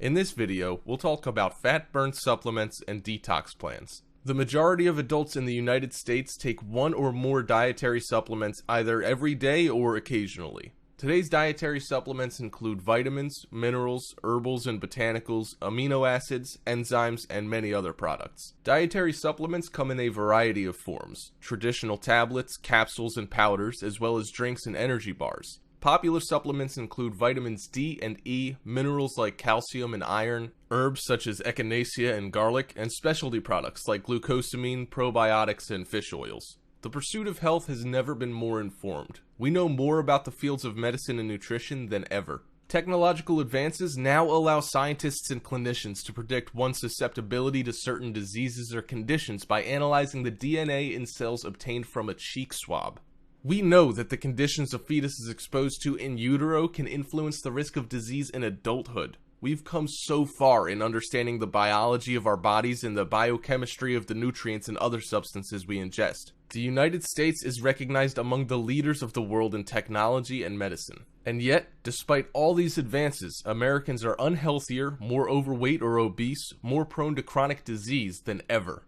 In this video, we'll talk about fat burn supplements and detox plans. The majority of adults in the United States take one or more dietary supplements either every day or occasionally. Today's dietary supplements include vitamins, minerals, herbals and botanicals, amino acids, enzymes, and many other products. Dietary supplements come in a variety of forms: traditional tablets, capsules, and powders, as well as drinks and energy bars. Popular supplements include vitamins D and E, minerals like calcium and iron, herbs such as echinacea and garlic, and specialty products like glucosamine, probiotics, and fish oils. The pursuit of health has never been more informed. We know more about the fields of medicine and nutrition than ever. Technological advances now allow scientists and clinicians to predict one's susceptibility to certain diseases or conditions by analyzing the DNA in cells obtained from a cheek swab. We know that the conditions a fetus is exposed to in utero can influence the risk of disease in adulthood. We've come so far in understanding the biology of our bodies and the biochemistry of the nutrients and other substances we ingest. The United States is recognized among the leaders of the world in technology and medicine. And yet, despite all these advances, Americans are unhealthier, more overweight or obese, more prone to chronic disease than ever.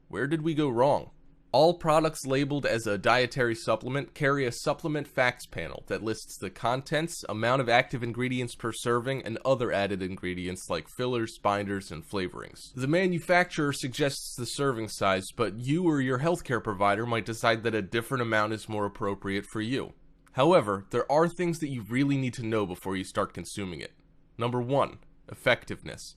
Where did we go wrong? All products labeled as a dietary supplement carry a supplement facts panel that lists the contents, amount of active ingredients per serving, and other added ingredients like fillers, binders, and flavorings. The manufacturer suggests the serving size, but you or your healthcare provider might decide that a different amount is more appropriate for you. However, there are things that you really need to know before you start consuming it. Number 1, effectiveness.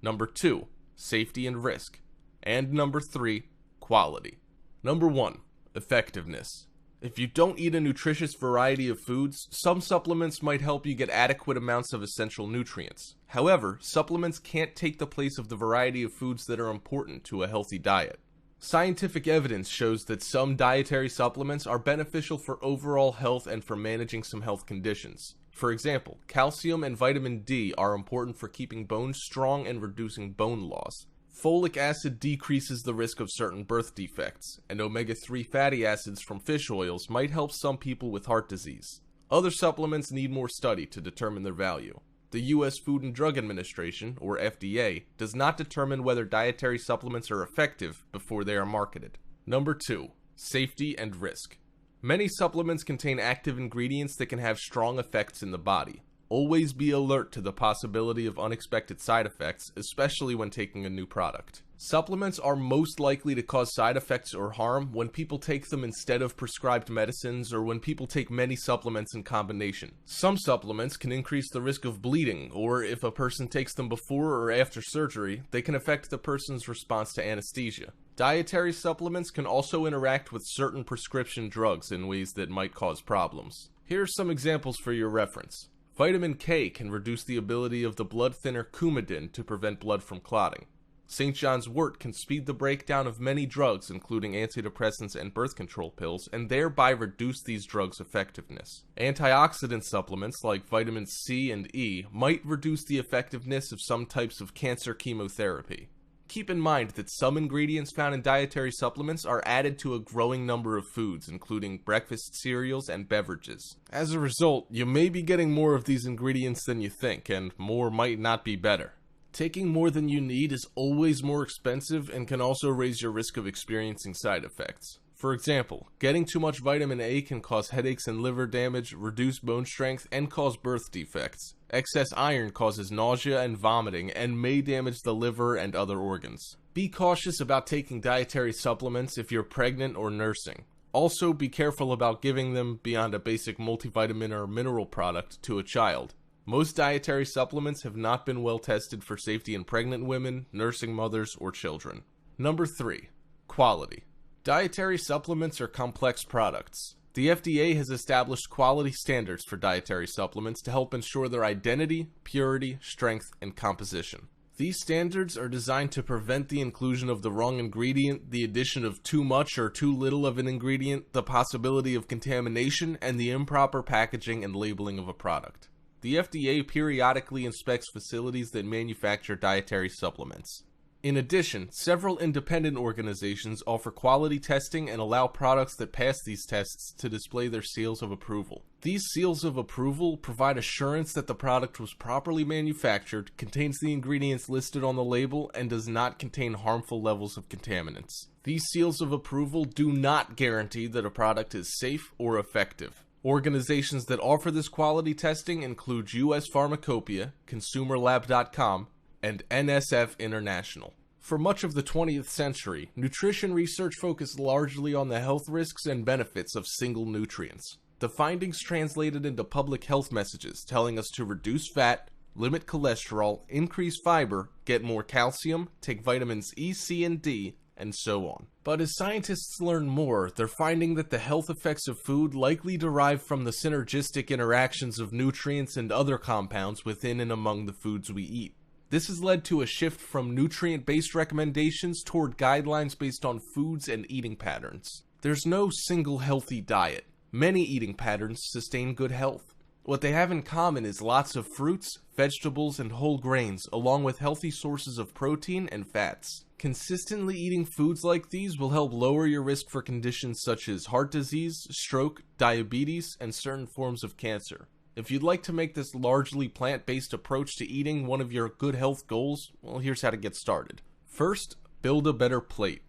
Number 2, safety and risk. And number 3, quality. Number 1, effectiveness. If you don't eat a nutritious variety of foods, some supplements might help you get adequate amounts of essential nutrients. However, supplements can't take the place of the variety of foods that are important to a healthy diet. Scientific evidence shows that some dietary supplements are beneficial for overall health and for managing some health conditions. For example, calcium and vitamin D are important for keeping bones strong and reducing bone loss. Folic acid decreases the risk of certain birth defects, and omega-3 fatty acids from fish oils might help some people with heart disease. Other supplements need more study to determine their value. The U.S. Food and Drug Administration, or FDA, does not determine whether dietary supplements are effective before they are marketed. Number 2, safety and risk. Many supplements contain active ingredients that can have strong effects in the body. Always be alert to the possibility of unexpected side effects, especially when taking a new product. Supplements are most likely to cause side effects or harm when people take them instead of prescribed medicines or when people take many supplements in combination. Some supplements can increase the risk of bleeding, or if a person takes them before or after surgery, they can affect the person's response to anesthesia. Dietary supplements can also interact with certain prescription drugs in ways that might cause problems. Here are some examples for your reference. Vitamin K can reduce the ability of the blood thinner Coumadin to prevent blood from clotting. St. John's wort can speed the breakdown of many drugs, including antidepressants and birth control pills, and thereby reduce these drugs' effectiveness. Antioxidant supplements like vitamins C and E might reduce the effectiveness of some types of cancer chemotherapy. Keep in mind that some ingredients found in dietary supplements are added to a growing number of foods, including breakfast cereals and beverages. As a result, you may be getting more of these ingredients than you think, and more might not be better. Taking more than you need is always more expensive and can also raise your risk of experiencing side effects. For example, getting too much vitamin A can cause headaches and liver damage, reduce bone strength, and cause birth defects. Excess iron causes nausea and vomiting and may damage the liver and other organs. Be cautious about taking dietary supplements if you're pregnant or nursing. Also, be careful about giving them beyond a basic multivitamin or mineral product to a child. Most dietary supplements have not been well tested for safety in pregnant women, nursing mothers, or children. Number 3, quality. Dietary supplements are complex products. The FDA has established quality standards for dietary supplements to help ensure their identity, purity, strength, and composition. These standards are designed to prevent the inclusion of the wrong ingredient, the addition of too much or too little of an ingredient, the possibility of contamination, and the improper packaging and labeling of a product. The FDA periodically inspects facilities that manufacture dietary supplements. In addition, several independent organizations offer quality testing and allow products that pass these tests to display their seals of approval. These seals of approval provide assurance that the product was properly manufactured, contains the ingredients listed on the label, and does not contain harmful levels of contaminants. These seals of approval do not guarantee that a product is safe or effective. Organizations that offer this quality testing include US Pharmacopeia, ConsumerLab.com, and NSF International. For much of the 20th century, nutrition research focused largely on the health risks and benefits of single nutrients. The findings translated into public health messages telling us to reduce fat, limit cholesterol, increase fiber, get more calcium, take vitamins E, C, and D, and so on. But as scientists learn more, they're finding that the health effects of food likely derive from the synergistic interactions of nutrients and other compounds within and among the foods we eat. This has led to a shift from nutrient-based recommendations toward guidelines based on foods and eating patterns. There's no single healthy diet. Many eating patterns sustain good health. What they have in common is lots of fruits, vegetables, and whole grains, along with healthy sources of protein and fats. Consistently eating foods like these will help lower your risk for conditions such as heart disease, stroke, diabetes, and certain forms of cancer. If you'd like to make this largely plant-based approach to eating one of your good health goals, well, here's how to get started. First, build a better plate.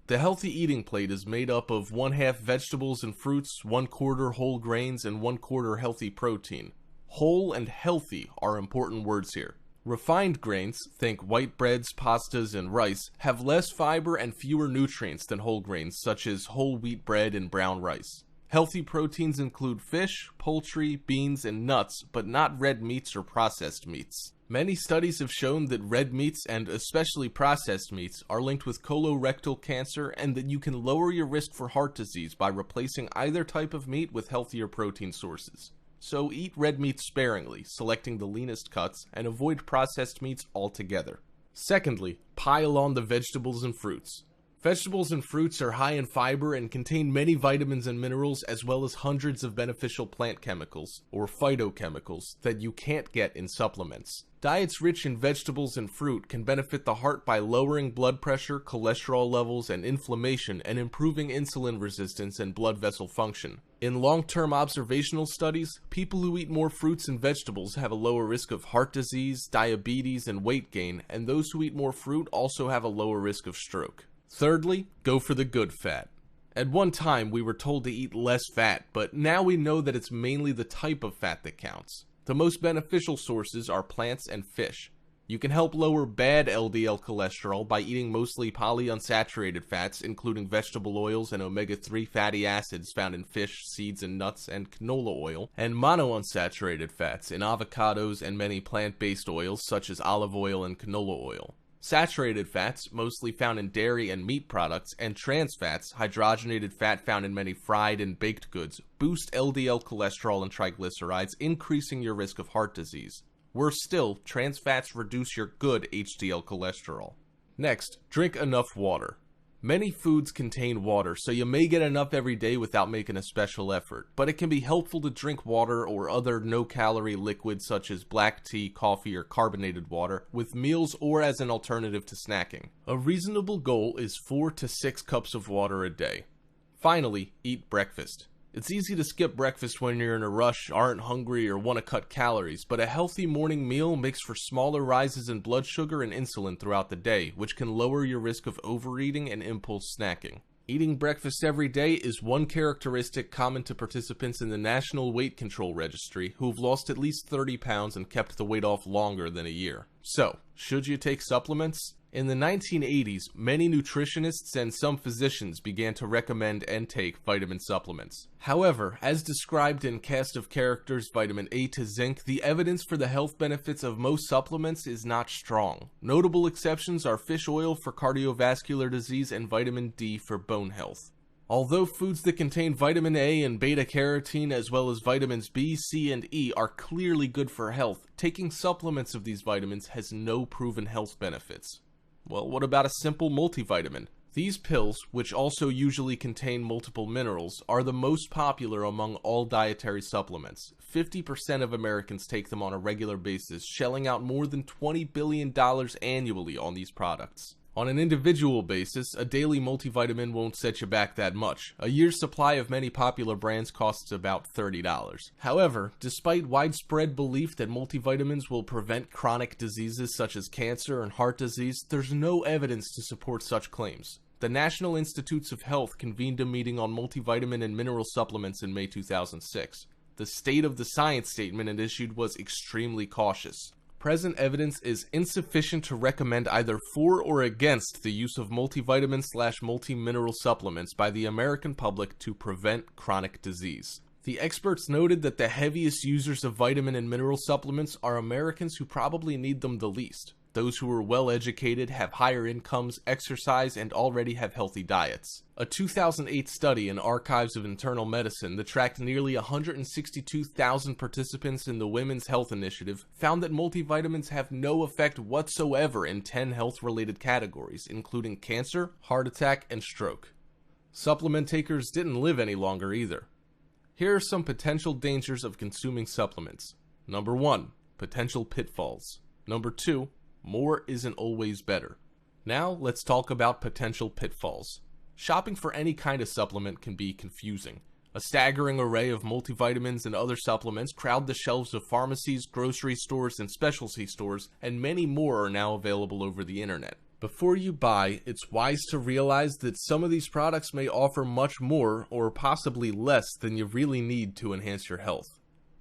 The healthy eating plate is made up of 1/2 vegetables and fruits, 1/4 whole grains, and 1/4 healthy protein. Whole and healthy are important words here. Refined grains, think white breads, pastas, and rice, have less fiber and fewer nutrients than whole grains such as whole wheat bread and brown rice. Healthy proteins include fish, poultry, beans, and nuts, but not red meats or processed meats. Many studies have shown that red meats, and especially processed meats, are linked with colorectal cancer and that you can lower your risk for heart disease by replacing either type of meat with healthier protein sources. So eat red meat sparingly, selecting the leanest cuts, and avoid processed meats altogether. Secondly, pile on the vegetables and fruits. Vegetables and fruits are high in fiber and contain many vitamins and minerals as well as hundreds of beneficial plant chemicals, or phytochemicals, that you can't get in supplements. Diets rich in vegetables and fruit can benefit the heart by lowering blood pressure, cholesterol levels, and inflammation, and improving insulin resistance and blood vessel function. In long-term observational studies, people who eat more fruits and vegetables have a lower risk of heart disease, diabetes, and weight gain, and those who eat more fruit also have a lower risk of stroke. Thirdly, go for the good fat. At one time, we were told to eat less fat, but now we know that it's mainly the type of fat that counts. The most beneficial sources are plants and fish. You can help lower bad LDL cholesterol by eating mostly polyunsaturated fats, including vegetable oils and omega-3 fatty acids found in fish, seeds, and nuts, and canola oil, and monounsaturated fats in avocados and many plant-based oils such as olive oil and canola oil. Saturated fats, mostly found in dairy and meat products, and trans fats, hydrogenated fat found in many fried and baked goods, boost LDL cholesterol and triglycerides, increasing your risk of heart disease. Worse still, trans fats reduce your good HDL cholesterol. Next, drink enough water. Many foods contain water, so you may get enough every day without making a special effort, but it can be helpful to drink water or other no-calorie liquids such as black tea, coffee, or carbonated water with meals or as an alternative to snacking. A reasonable goal is 4 to 6 cups of water a day. Finally, eat breakfast. It's easy to skip breakfast when you're in a rush, aren't hungry, or want to cut calories, but a healthy morning meal makes for smaller rises in blood sugar and insulin throughout the day, which can lower your risk of overeating and impulse snacking. Eating breakfast every day is one characteristic common to participants in the National Weight Control Registry who have lost at least 30 pounds and kept the weight off longer than a year. So, should you take supplements? In the 1980s, many nutritionists and some physicians began to recommend and take vitamin supplements. However, as described in Cast of Characters Vitamin A to Zinc, the evidence for the health benefits of most supplements is not strong. Notable exceptions are fish oil for cardiovascular disease and vitamin D for bone health. Although foods that contain vitamin A and beta-carotene as well as vitamins B, C, and E are clearly good for health, taking supplements of these vitamins has no proven health benefits. Well, what about a simple multivitamin? These pills, which also usually contain multiple minerals, are the most popular among all dietary supplements. 50% of Americans take them on a regular basis, shelling out more than $20 billion annually on these products. On an individual basis, a daily multivitamin won't set you back that much. A year's supply of many popular brands costs about $30. However, despite widespread belief that multivitamins will prevent chronic diseases such as cancer and heart disease, there's no evidence to support such claims. The National Institutes of Health convened a meeting on multivitamin and mineral supplements in May 2006. The State of the Science statement it issued was extremely cautious. Present evidence is insufficient to recommend either for or against the use of multivitamin/multi-mineral supplements by the American public to prevent chronic disease. The experts noted that the heaviest users of vitamin and mineral supplements are Americans who probably need them the least. Those who are well educated, have higher incomes, exercise, and already have healthy diets. A 2008 study in Archives of Internal Medicine that tracked nearly 162,000 participants in the Women's Health Initiative found that multivitamins have no effect whatsoever in 10 health-related categories, including cancer, heart attack, and stroke. Supplement takers didn't live any longer either. Here are some potential dangers of consuming supplements. Number 1. Potential pitfalls. Number 2. More isn't always better. Now, let's talk about potential pitfalls. Shopping for any kind of supplement can be confusing. A staggering array of multivitamins and other supplements crowd the shelves of pharmacies, grocery stores, and specialty stores, and many more are now available over the internet. Before you buy, it's wise to realize that some of these products may offer much more, or possibly less, than you really need to enhance your health.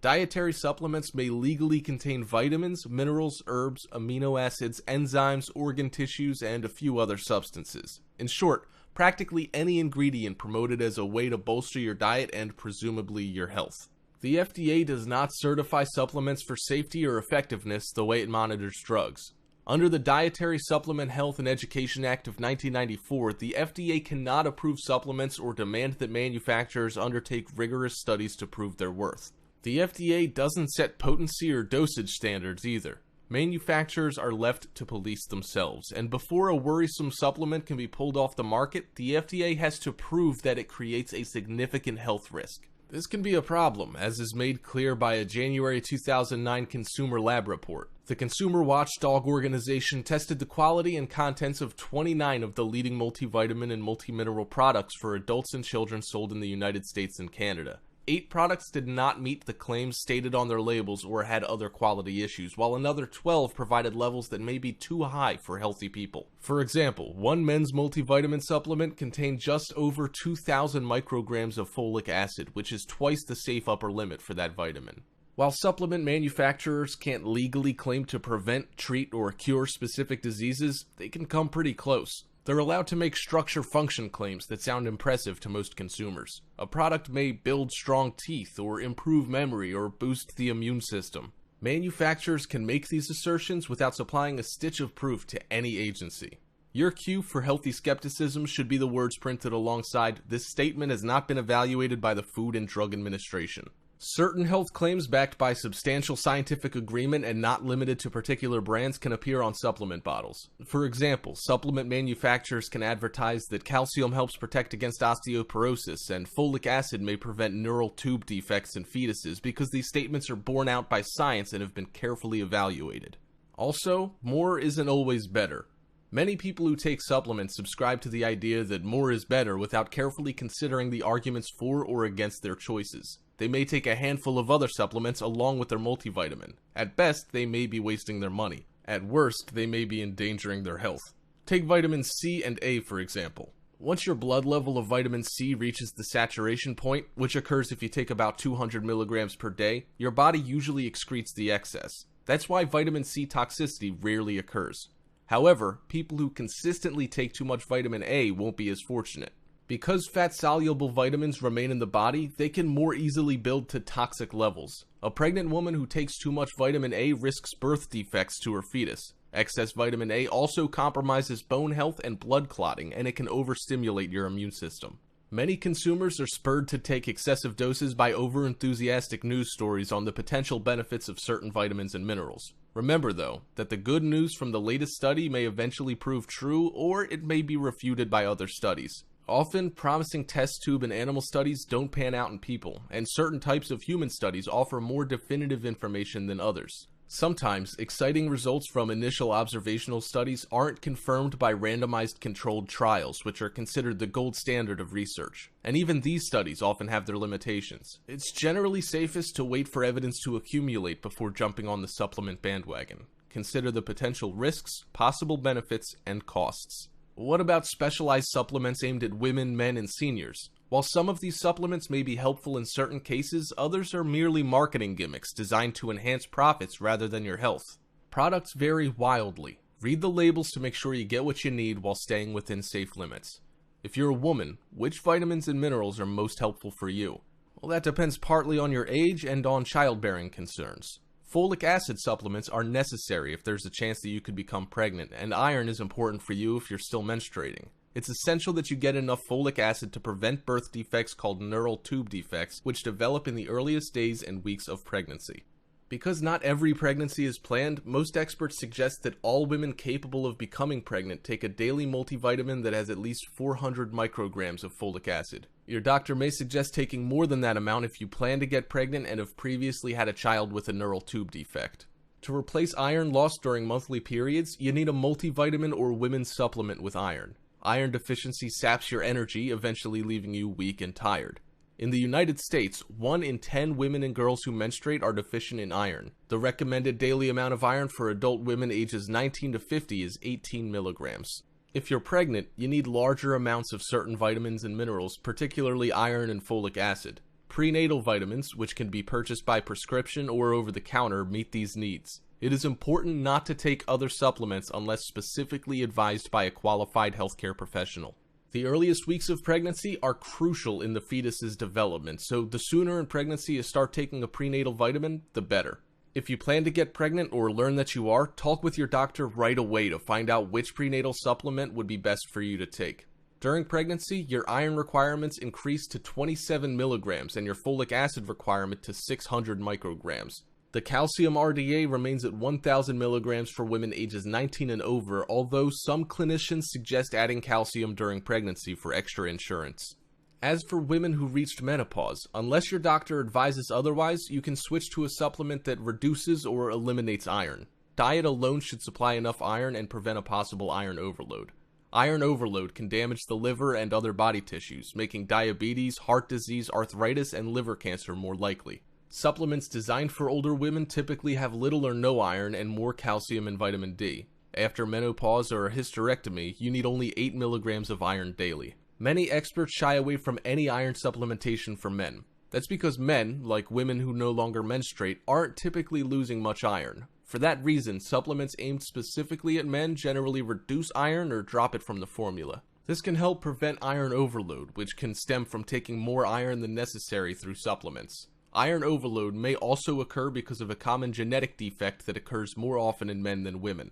Dietary supplements may legally contain vitamins, minerals, herbs, amino acids, enzymes, organ tissues, and a few other substances. In short, practically any ingredient promoted as a way to bolster your diet and presumably your health. The FDA does not certify supplements for safety or effectiveness the way it monitors drugs. Under the Dietary Supplement Health and Education Act of 1994, the FDA cannot approve supplements or demand that manufacturers undertake rigorous studies to prove their worth. The FDA doesn't set potency or dosage standards either. Manufacturers are left to police themselves, and before a worrisome supplement can be pulled off the market, the FDA has to prove that it creates a significant health risk. This can be a problem, as is made clear by a January 2009 Consumer Lab report. The consumer watchdog organization tested the quality and contents of 29 of the leading multivitamin and multimineral products for adults and children sold in the United States and Canada. 8 products did not meet the claims stated on their labels or had other quality issues, while another 12 provided levels that may be too high for healthy people. For example, one men's multivitamin supplement contained just over 2,000 micrograms of folic acid, which is twice the safe upper limit for that vitamin. While supplement manufacturers can't legally claim to prevent, treat, or cure specific diseases, they can come pretty close. They're allowed to make structure-function claims that sound impressive to most consumers. A product may build strong teeth, or improve memory, or boost the immune system. Manufacturers can make these assertions without supplying a stitch of proof to any agency. Your cue for healthy skepticism should be the words printed alongside, "This statement has not been evaluated by the Food and Drug Administration." Certain health claims backed by substantial scientific agreement and not limited to particular brands can appear on supplement bottles. For example, supplement manufacturers can advertise that calcium helps protect against osteoporosis and folic acid may prevent neural tube defects in fetuses because these statements are borne out by science and have been carefully evaluated. Also, more isn't always better. Many people who take supplements subscribe to the idea that more is better without carefully considering the arguments for or against their choices. They may take a handful of other supplements along with their multivitamin. At best, they may be wasting their money. At worst, they may be endangering their health. Take vitamins C and A, for example. Once your blood level of vitamin C reaches the saturation point, which occurs if you take about 200 milligrams per day, your body usually excretes the excess. That's why vitamin C toxicity rarely occurs. However, people who consistently take too much vitamin A won't be as fortunate. Because fat-soluble vitamins remain in the body, they can more easily build to toxic levels. A pregnant woman who takes too much vitamin A risks birth defects to her fetus. Excess vitamin A also compromises bone health and blood clotting, and it can overstimulate your immune system. Many consumers are spurred to take excessive doses by over-enthusiastic news stories on the potential benefits of certain vitamins and minerals. Remember, though, that the good news from the latest study may eventually prove true, or it may be refuted by other studies. Often, promising test tube and animal studies don't pan out in people, and certain types of human studies offer more definitive information than others. Sometimes, exciting results from initial observational studies aren't confirmed by randomized controlled trials, which are considered the gold standard of research. And even these studies often have their limitations. It's generally safest to wait for evidence to accumulate before jumping on the supplement bandwagon. Consider the potential risks, possible benefits, and costs. What about specialized supplements aimed at women, men, and seniors? While some of these supplements may be helpful in certain cases, others are merely marketing gimmicks designed to enhance profits rather than your health. Products vary wildly. Read the labels to make sure you get what you need while staying within safe limits. If you're a woman, which vitamins and minerals are most helpful for you? Well, that depends partly on your age and on childbearing concerns. Folic acid supplements are necessary if there's a chance that you could become pregnant, and iron is important for you if you're still menstruating. It's essential that you get enough folic acid to prevent birth defects called neural tube defects, which develop in the earliest days and weeks of pregnancy. Because not every pregnancy is planned, most experts suggest that all women capable of becoming pregnant take a daily multivitamin that has at least 400 micrograms of folic acid. Your doctor may suggest taking more than that amount if you plan to get pregnant and have previously had a child with a neural tube defect. To replace iron lost during monthly periods, you need a multivitamin or women's supplement with iron. Iron deficiency saps your energy, eventually leaving you weak and tired. In the United States, 1 in 10 women and girls who menstruate are deficient in iron. The recommended daily amount of iron for adult women ages 19 to 50 is 18 milligrams. If you're pregnant, you need larger amounts of certain vitamins and minerals, particularly iron and folic acid. Prenatal vitamins, which can be purchased by prescription or over the counter, meet these needs. It is important not to take other supplements unless specifically advised by a qualified healthcare professional. The earliest weeks of pregnancy are crucial in the fetus's development, so the sooner in pregnancy you start taking a prenatal vitamin, the better. If you plan to get pregnant or learn that you are, talk with your doctor right away to find out which prenatal supplement would be best for you to take. During pregnancy, your iron requirements increase to 27 milligrams and your folic acid requirement to 600 micrograms. The calcium RDA remains at 1,000 milligrams for women ages 19 and over, although some clinicians suggest adding calcium during pregnancy for extra insurance. As for women who reached menopause, unless your doctor advises otherwise, you can switch to a supplement that reduces or eliminates iron. Diet alone should supply enough iron and prevent a possible iron overload. Iron overload can damage the liver and other body tissues, making diabetes, heart disease, arthritis, and liver cancer more likely. Supplements designed for older women typically have little or no iron and more calcium and vitamin D. After menopause or a hysterectomy, you need only 8 milligrams of iron daily. Many experts shy away from any iron supplementation for men. That's because men, like women who no longer menstruate, aren't typically losing much iron. For that reason, supplements aimed specifically at men generally reduce iron or drop it from the formula. This can help prevent iron overload, which can stem from taking more iron than necessary through supplements. Iron overload may also occur because of a common genetic defect that occurs more often in men than women.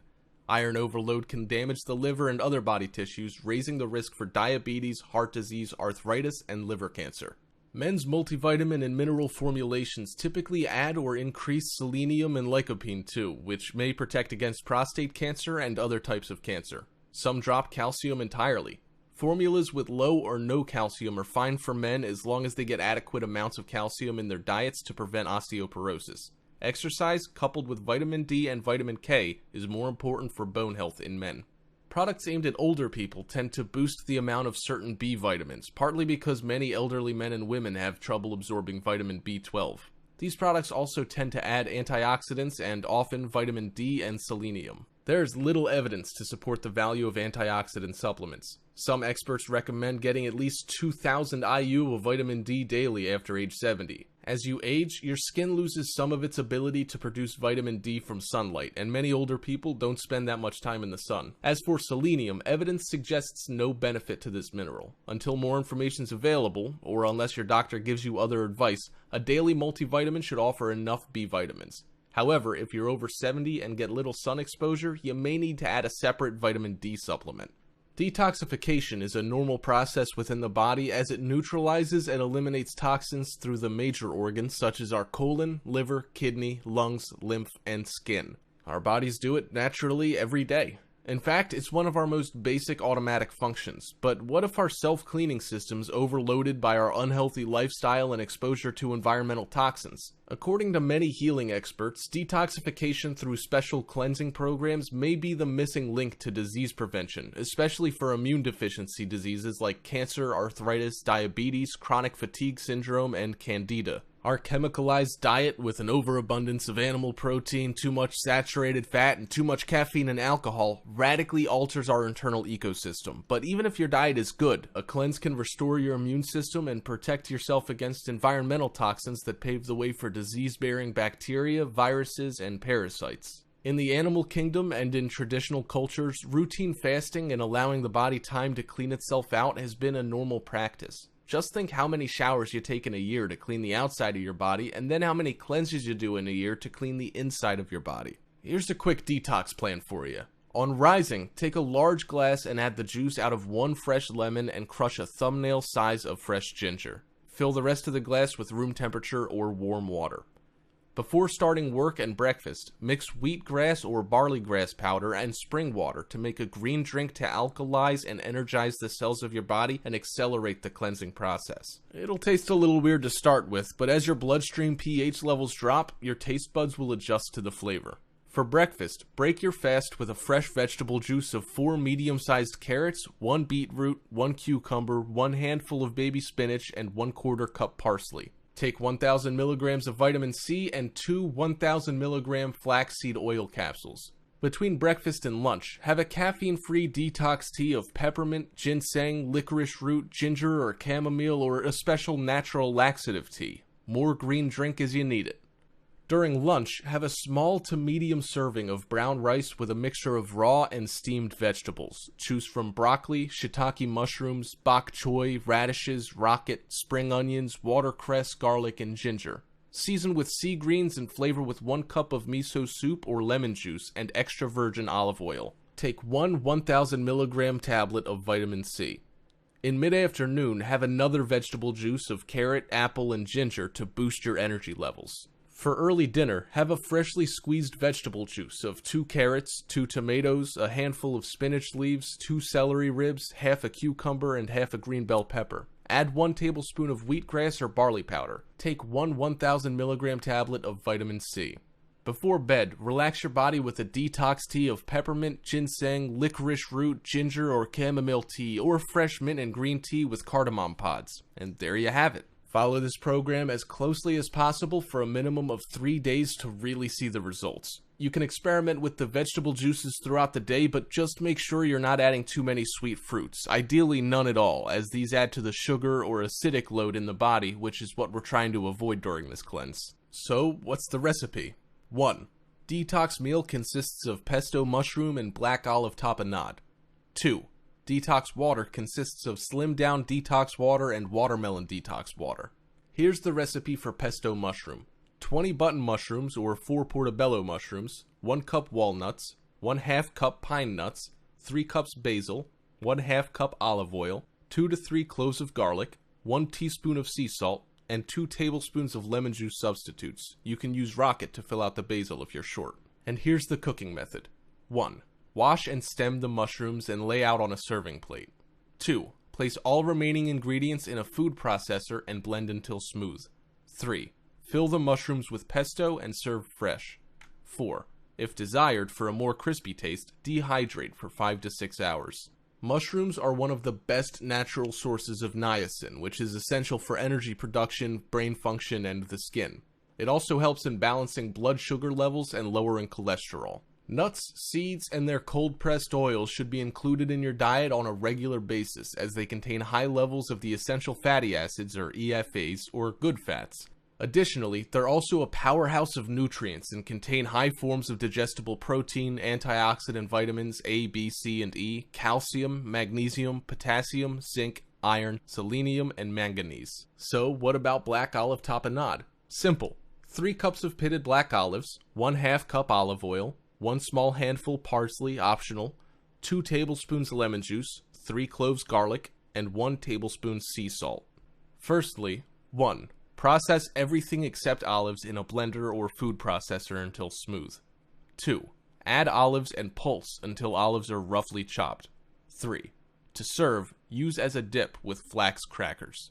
Iron overload can damage the liver and other body tissues, raising the risk for diabetes, heart disease, arthritis, and liver cancer. Men's multivitamin and mineral formulations typically add or increase selenium and lycopene too, which may protect against prostate cancer and other types of cancer. Some drop calcium entirely. Formulas with low or no calcium are fine for men as long as they get adequate amounts of calcium in their diets to prevent osteoporosis. Exercise, coupled with vitamin D and vitamin K, is more important for bone health in men. Products aimed at older people tend to boost the amount of certain B vitamins, partly because many elderly men and women have trouble absorbing vitamin B12. These products also tend to add antioxidants and often vitamin D and selenium. There is little evidence to support the value of antioxidant supplements. Some experts recommend getting at least 2,000 IU of vitamin D daily after age 70. As you age, your skin loses some of its ability to produce vitamin D from sunlight, and many older people don't spend that much time in the sun. As for selenium, evidence suggests no benefit to this mineral. Until more information is available, or unless your doctor gives you other advice, a daily multivitamin should offer enough B vitamins. However, if you're over 70 and get little sun exposure, you may need to add a separate vitamin D supplement. Detoxification is a normal process within the body as it neutralizes and eliminates toxins through the major organs such as our colon, liver, kidney, lungs, lymph, and skin. Our bodies do it naturally every day. In fact, it's one of our most basic automatic functions, but what if our self-cleaning system's overloaded by our unhealthy lifestyle and exposure to environmental toxins? According to many healing experts, detoxification through special cleansing programs may be the missing link to disease prevention, especially for immune deficiency diseases like cancer, arthritis, diabetes, chronic fatigue syndrome, and candida. Our chemicalized diet with an overabundance of animal protein, too much saturated fat, and too much caffeine and alcohol radically alters our internal ecosystem. But even if your diet is good, a cleanse can restore your immune system and protect yourself against environmental toxins that pave the way for disease-bearing bacteria, viruses, and parasites. In the animal kingdom and in traditional cultures, routine fasting and allowing the body time to clean itself out has been a normal practice. Just think how many showers you take in a year to clean the outside of your body, and then how many cleanses you do in a year to clean the inside of your body. Here's a quick detox plan for you. On rising, take a large glass and add the juice out of 1 fresh lemon and crush a thumbnail size of fresh ginger. Fill the rest of the glass with room temperature or warm water. Before starting work and breakfast, mix wheatgrass or barley grass powder and spring water to make a green drink to alkalize and energize the cells of your body and accelerate the cleansing process. It'll taste a little weird to start with, but as your bloodstream pH levels drop, your taste buds will adjust to the flavor. For breakfast, break your fast with a fresh vegetable juice of 4 medium-sized carrots, 1 beetroot, 1 cucumber, 1 handful of baby spinach, and 1/4 cup parsley. Take 1,000 milligrams of vitamin C and 2 1,000 milligram flaxseed oil capsules. Between breakfast and lunch, have a caffeine-free detox tea of peppermint, ginseng, licorice root, ginger, or chamomile, or a special natural laxative tea. More green drink as you need it. During lunch, have a small to medium serving of brown rice with a mixture of raw and steamed vegetables. Choose from broccoli, shiitake mushrooms, bok choy, radishes, rocket, spring onions, watercress, garlic, and ginger. Season with sea greens and flavor with 1 cup of miso soup or lemon juice and extra virgin olive oil. Take 1 1,000 milligram tablet of vitamin C. In mid-afternoon, have another vegetable juice of carrot, apple, and ginger to boost your energy levels. For early dinner, have a freshly squeezed vegetable juice of 2 carrots, 2 tomatoes, a handful of spinach leaves, 2 celery ribs, half a cucumber, and half a green bell pepper. Add 1 tablespoon of wheatgrass or barley powder. Take 1 1,000 milligram tablet of vitamin C. Before bed, relax your body with a detox tea of peppermint, ginseng, licorice root, ginger, or chamomile tea, or fresh mint and green tea with cardamom pods. And there you have it. Follow this program as closely as possible for a minimum of 3 days to really see the results. You can experiment with the vegetable juices throughout the day, but just make sure you're not adding too many sweet fruits. Ideally none at all, as these add to the sugar or acidic load in the body, which is what we're trying to avoid during this cleanse. So, what's the recipe? 1. Detox meal consists of pesto mushroom and black olive tapenade. 2. Detox water consists of slimmed down detox water and watermelon detox water. Here's the recipe for pesto mushroom. 20 button mushrooms or 4 portobello mushrooms, 1 cup walnuts, 1/2 cup pine nuts, 3 cups basil, 1/2 cup olive oil, 2 to 3 cloves of garlic, 1 teaspoon of sea salt, and 2 tablespoons of lemon juice substitutes. You can use rocket to fill out the basil if you're short. And here's the cooking method. 1. Wash and stem the mushrooms and lay out on a serving plate. 2. Place all remaining ingredients in a food processor and blend until smooth. 3. Fill the mushrooms with pesto and serve fresh. 4. If desired for a more crispy taste, dehydrate for 5 to 6 hours. Mushrooms are one of the best natural sources of niacin, which is essential for energy production, brain function, and the skin. It also helps in balancing blood sugar levels and lowering cholesterol. Nuts, seeds, and their cold-pressed oils should be included in your diet on a regular basis, as they contain high levels of the essential fatty acids, or EFAs, or good fats. Additionally, they're also a powerhouse of nutrients and contain high forms of digestible protein, antioxidant vitamins A, B, C, and E, calcium, magnesium, potassium, zinc, iron, selenium, and manganese. So, what about black olive tapenade? Simple. 3 cups of pitted black olives, 1/2 cup olive oil, 1 small handful parsley, optional, 2 tablespoons lemon juice, 3 cloves garlic, and 1 tablespoon sea salt. Firstly, 1. Process everything except olives in a blender or food processor until smooth. 2. Add olives and pulse until olives are roughly chopped. 3. To serve, use as a dip with flax crackers.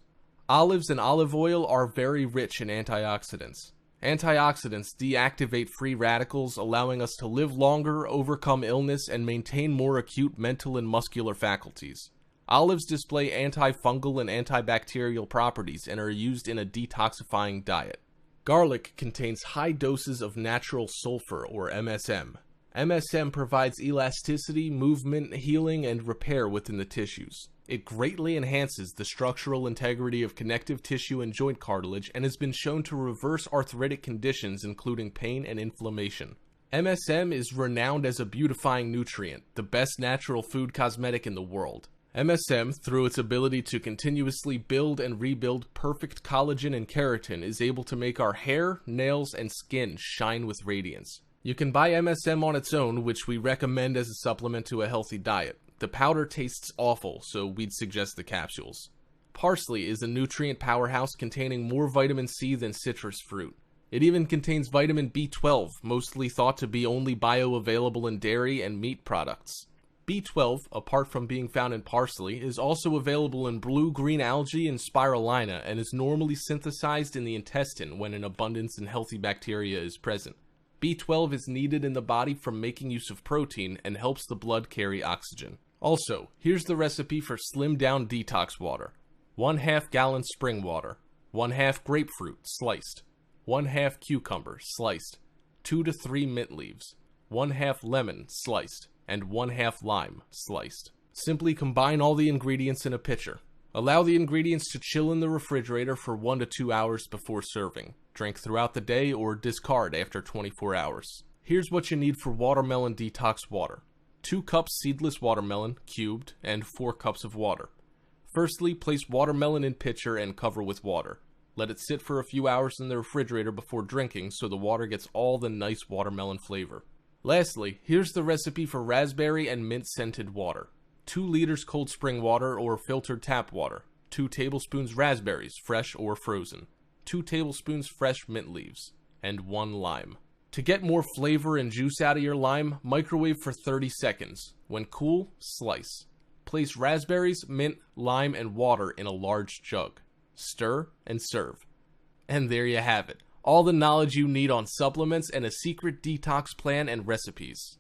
Olives and olive oil are very rich in antioxidants. Antioxidants deactivate free radicals, allowing us to live longer, overcome illness, and maintain more acute mental and muscular faculties. Olives display antifungal and antibacterial properties and are used in a detoxifying diet. Garlic contains high doses of natural sulfur, or MSM. MSM provides elasticity, movement, healing, and repair within the tissues. It greatly enhances the structural integrity of connective tissue and joint cartilage and has been shown to reverse arthritic conditions including pain and inflammation. MSM is renowned as a beautifying nutrient, the best natural food cosmetic in the world. MSM, through its ability to continuously build and rebuild perfect collagen and keratin, is able to make our hair, nails, and skin shine with radiance. You can buy MSM on its own, which we recommend as a supplement to a healthy diet. The powder tastes awful, so we'd suggest the capsules. Parsley is a nutrient powerhouse containing more vitamin C than citrus fruit. It even contains vitamin B12, mostly thought to be only bioavailable in dairy and meat products. B12, apart from being found in parsley, is also available in blue-green algae and spirulina and is normally synthesized in the intestine when an abundance in healthy bacteria is present. B12 is needed in the body from making use of protein and helps the blood carry oxygen. Also, here's the recipe for slimmed down detox water. 1/2 gallon spring water, 1/2 grapefruit sliced, 1/2 cucumber sliced, 2 to 3 mint leaves, 1/2 lemon sliced, and 1/2 lime sliced. Simply combine all the ingredients in a pitcher. Allow the ingredients to chill in the refrigerator for 1 to 2 hours before serving. Drink throughout the day or discard after 24 hours. Here's what you need for watermelon detox water. 2 cups seedless watermelon, cubed, and 4 cups of water. Firstly, place watermelon in pitcher and cover with water. Let it sit for a few hours in the refrigerator before drinking so the water gets all the nice watermelon flavor. Lastly, here's the recipe for raspberry and mint scented water. 2 liters cold spring water or filtered tap water. 2 tablespoons raspberries, fresh or frozen. 2 tablespoons fresh mint leaves. And 1 lime. To get more flavor and juice out of your lime, microwave for 30 seconds. When cool, slice. Place raspberries, mint, lime, and water in a large jug. Stir and serve. And there you have it. All the knowledge you need on supplements and a secret detox plan and recipes.